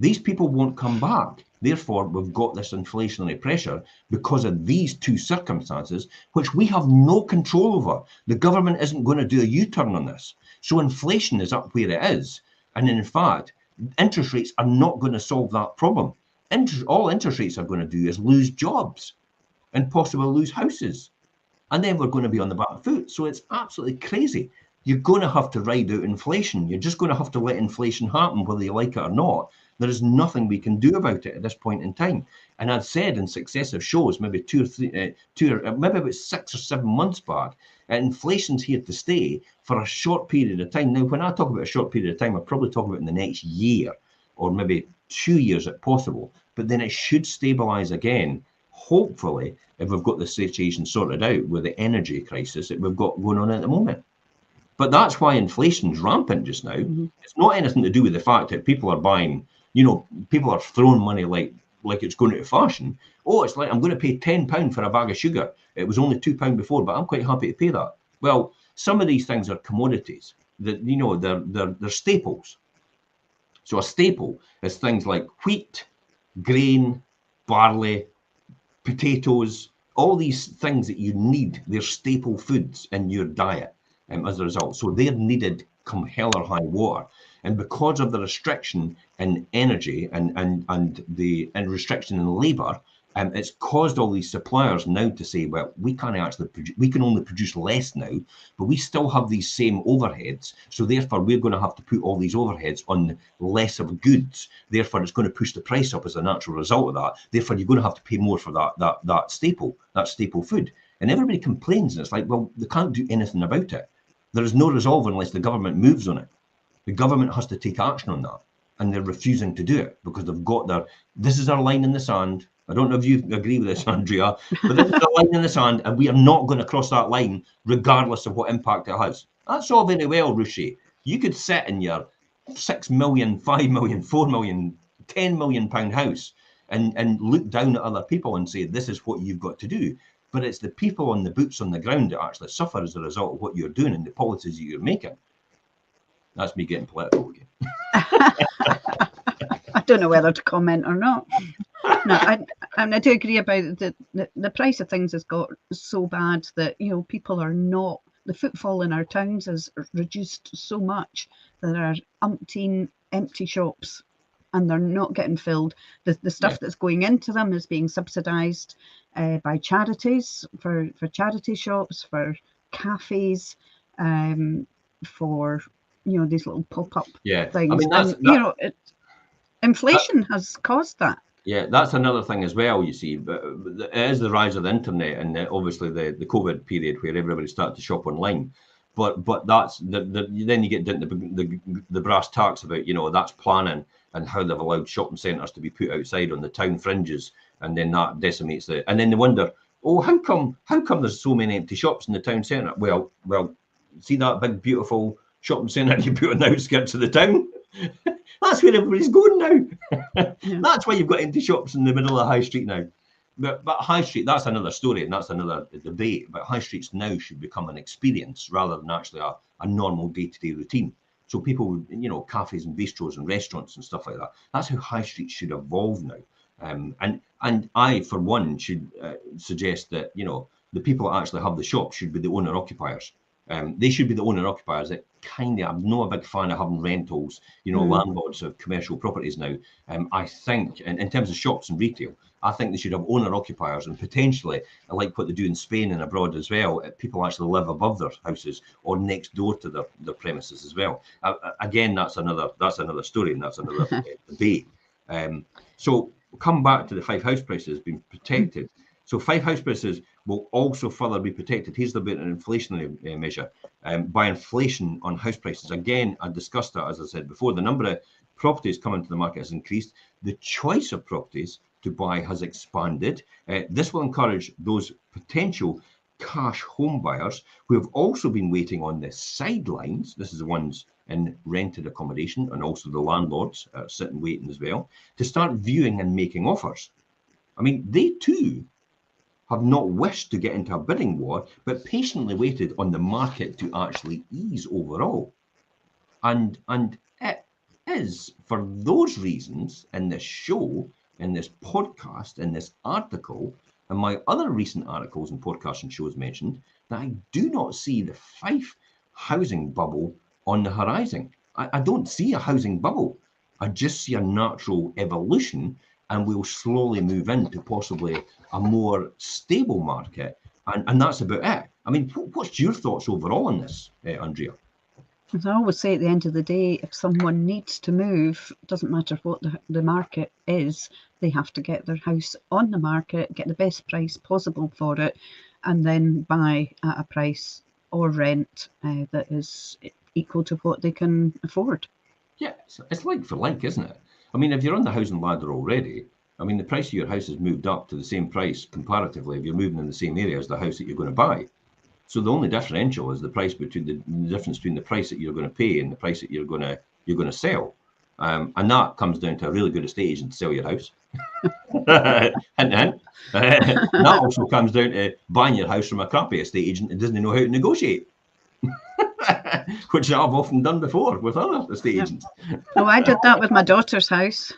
These people won't come back. Therefore, we've got this inflationary pressure because of these two circumstances, which we have no control over. The government isn't going to do a U-turn on this. So inflation is up where it is. And in fact, interest rates are not going to solve that problem. All interest rates are going to do is lose jobs and possibly lose houses. And then we're going to be on the back foot. So it's absolutely crazy. You're going to have to ride out inflation. You're just going to have to let inflation happen, whether you like it or not. There is nothing we can do about it at this point in time. And I'd said in successive shows, maybe maybe about 6 or 7 months back, inflation's here to stay for a short period of time. Now, when I talk about a short period of time, I'm probably talking about in the next year or maybe 2 years if possible. But then it should stabilize again, hopefully, if we've got the situation sorted out with the energy crisis that we've got going on at the moment. But that's why inflation's rampant just now. Mm-hmm. It's not anything to do with the fact that people are buying, people are throwing money like it's going out of fashion. Oh, it's like, I'm going to pay £10 for a bag of sugar. It was only £2 before, but I'm quite happy to pay that. Well, some of these things are commodities that, they're staples. So a staple is things like wheat, grain, barley, potatoes, all these things that you need. They're staple foods in your diet. As a result, so they're needed come hell or high water, and because of the restriction in energy and the restriction in labour, it's caused all these suppliers now to say, well, we can't actually we can only produce less now, but we still have these same overheads, so therefore we're going to have to put all these overheads on less of goods. Therefore, it's going to push the price up as a natural result of that. Therefore, you're going to have to pay more for that staple food, and everybody complains, and it's like, well, they can't do anything about it. There is no resolve unless the government moves on it. The government has to take action on that, and they're refusing to do it because they've got this is our line in the sand. I don't know if you agree with this, Andrea, but this is our line in the sand, and we are not going to cross that line regardless of what impact it has. That's all very well, Rishi. You could sit in your 6 million, 5 million, 4 million, 10 million pound house and look down at other people and say, this is what you've got to do. But it's the people on the boots on the ground that actually suffer as a result of what you're doing and the policies that you're making. That's me getting political again. I don't know whether to comment or not. No, I do agree about the price of things has got so bad that people are not. The footfall in our towns has reduced so much that there are umpteen empty shops and they're not getting filled. The stuff that's going into them is being subsidised by charities, for charity shops, for cafes, for these little pop-up things. I mean, inflation has caused that. Yeah, that's another thing as well, you see. But it is the rise of the internet and obviously the COVID period where everybody started to shop online. But that's then you get into the brass tacks about, that's planning and how they've allowed shopping centres to be put outside on the town fringes, and then that decimates and then they wonder, oh, how come there's so many empty shops in the town centre? Well, see that big beautiful shopping centre you put on the outskirts of the town? That's where everybody's going now. That's why you've got empty shops in the middle of the high street now. But high street, that's another story, and that's another debate. But high streets now should become an experience rather than actually a normal day-to-day routine. So people, cafes and bistros and restaurants and stuff like that. That's how high streets should evolve now. And I, for one, should suggest that the people that actually have the shop should be the owner occupiers. They should be the owner occupiers. That I'm not a big fan of having rentals, landlords of commercial properties now. I think, in terms of shops and retail, I think they should have owner occupiers, and potentially, like what they do in Spain and abroad as well, people actually live above their houses or next door to their premises as well. Again, that's another story, and that's another debate. So come back to the Fife house prices being protected. So Fife house prices will also further be protected. Here's the bit of an inflationary measure by inflation on house prices. Again, I discussed that, as I said before. The number of properties coming to the market has increased. The choice of properties to buy has expanded. This will encourage those potential cash home buyers who have also been waiting on the sidelines. This is the ones in rented accommodation, and also the landlords sitting waiting as well, to start viewing and making offers. I mean, they too have not wished to get into a bidding war, but patiently waited on the market to actually ease overall. And it is for those reasons, in this show, in this podcast, in this article, and my other recent articles and podcasts and shows mentioned, that I do not see the Fife housing bubble on the horizon. I don't see a housing bubble. I just see a natural evolution, and we'll slowly move into possibly a more stable market. And that's about it. I mean, what's your thoughts overall on this, Andrea? As I always say, at the end of the day, if someone needs to move, it doesn't matter what the market is, they have to get their house on the market, get the best price possible for it, and then buy at a price or rent that is equal to what they can afford. Yeah, it's like for like, isn't it? I mean, if you're on the housing ladder already, I mean, the price of your house has moved up to the same price comparatively if you're moving in the same area as the house that you're going to buy. So the only differential is the price between the difference between the price that you're going to pay and the price that you're going to sell, and that comes down to a really good estate agent to sell your house. Hint, hint. That also comes down to buying your house from a crappy estate agent that doesn't know how to negotiate, which I've often done before with other estate agents. Oh, I did that with my daughter's house.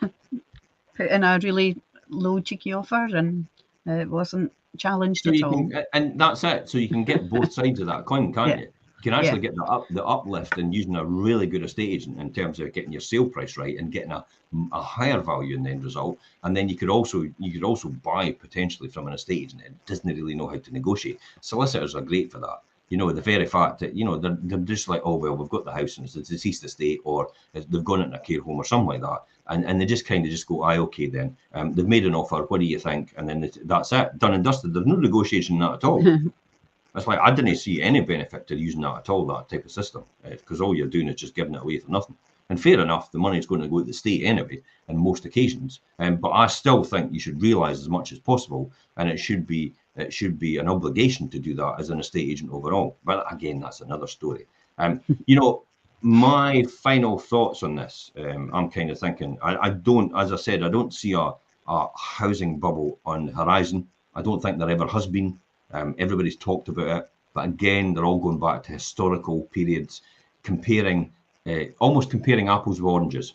Put in a really low cheeky offer, and it wasn't challenged at all. And that's it. So you can get both sides of that coin, can't you? You can actually get the uplift in using a really good estate agent in terms of getting your sale price right and getting a higher value in the end result. And then you could also buy potentially from an estate agent that doesn't really know how to negotiate. Solicitors are great for that. The very fact that, they're just like, oh, well, we've got the house and it's a deceased estate, or they've gone into a care home or something like that. And they just kind of just go, aye, okay, then. They've made an offer. What do you think? And then that's it. Done and dusted. There's no negotiation in that at all. It's like, I didn't see any benefit to using that at all, that type of system, because all you're doing is just giving it away for nothing. And fair enough, the money's going to go to the state anyway, on most occasions. But I still think you should realise as much as possible, and it should be an obligation to do that as an estate agent overall. But again, that's another story. My final thoughts on this, I'm kind of thinking, I don't see a housing bubble on the horizon. I don't think there ever has been. Everybody's talked about it, but again, they're all going back to historical periods, almost comparing apples with oranges.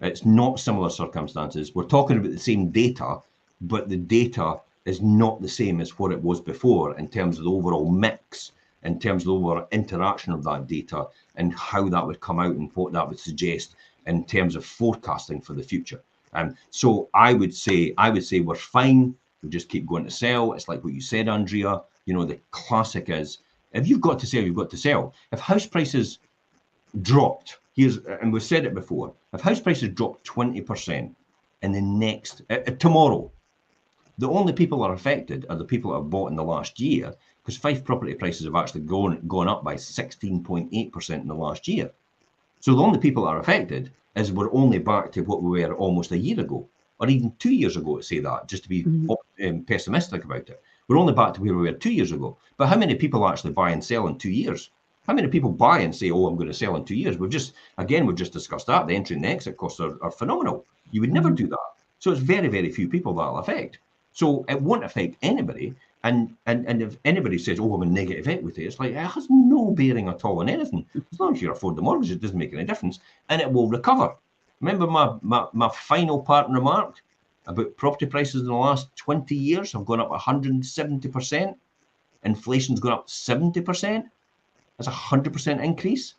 It's not similar circumstances. We're talking about the same data, but the data is not the same as what it was before in terms of the overall mix, in terms of the overall interaction of that data and how that would come out and what that would suggest in terms of forecasting for the future. So I would say we're fine. We just keep going to sell. It's like what you said, Andrea. You know, the classic is, if you've got to sell, you've got to sell. If house prices dropped, and we've said it before, if house prices dropped 20% in the next, tomorrow, the only people that are affected are the people that have bought in the last year, because Fife property prices have actually gone up by 16.8% in the last year. So the only people that are affected is we're only back to what we were almost a year ago, or even 2 years ago, to say that, just to be pessimistic about it. We're only back to where we were 2 years ago. But how many people actually buy and sell in 2 years? How many people buy and say, oh, I'm going to sell in 2 years? We've just discussed that. The entry and the exit costs are phenomenal. You would never do that. So it's very, very few people that'll affect. So it won't affect anybody. And if anybody says, oh, I'm a negative equity, it's like, it has no bearing at all on anything. As long as you afford the mortgage, it doesn't make any difference. And it will recover. Remember my final part and remark about property prices in the last 20 years have gone up 170%. Inflation's gone up 70%. That's a 100% increase.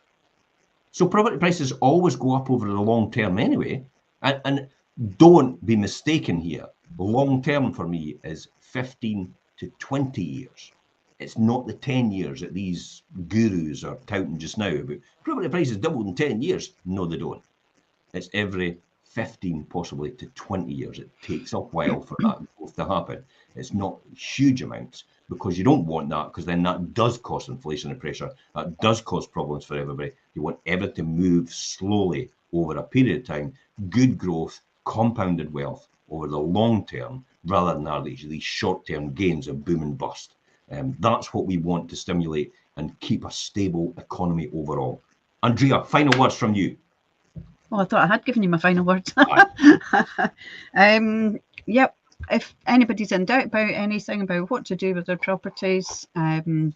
So property prices always go up over the long term anyway. And don't be mistaken here. Long term for me is 15 to 20 years. It's not the 10 years that these gurus are touting just now about property prices doubled in 10 years. No, they don't. It's every 15, possibly to 20 years. It takes a while for that growth to happen. It's not huge amounts, because you don't want that, because then that does cause inflation and pressure. That does cause problems for everybody. You want everything to move slowly over a period of time. Good growth, compounded wealth over the long term, rather than these short-term gains of boom and bust. That's what we want to stimulate and keep a stable economy overall. Andrea, final words from you. Well, I thought I had given you my final words. Yep. If anybody's in doubt about anything about what to do with their properties, come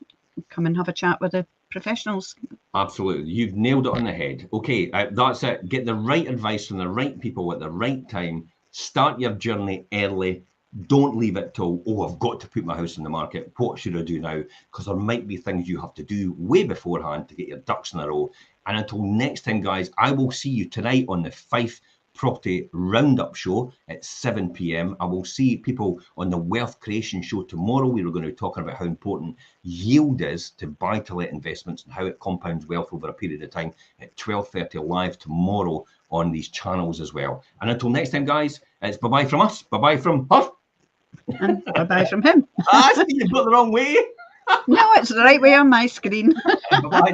and have a chat with the professionals. Absolutely. You've nailed it on the head. Okay, that's it. Get the right advice from the right people at the right time. Start your journey early. Don't leave it till, oh, I've got to put my house in the market. What should I do now? Because there might be things you have to do way beforehand to get your ducks in a row. And until next time, guys, I will see you tonight on the Fife Property Roundup Show at 7 p.m. I will see people on the Wealth Creation Show tomorrow. We are going to be talking about how important yield is to buy-to-let investments and how it compounds wealth over a period of time at 12:30 live tomorrow on these channels as well. And until next time, guys, it's bye-bye from us. Bye-bye from her. And bye-bye from him. I see you've got the wrong way. No, it's the right way on my screen. Bye-bye.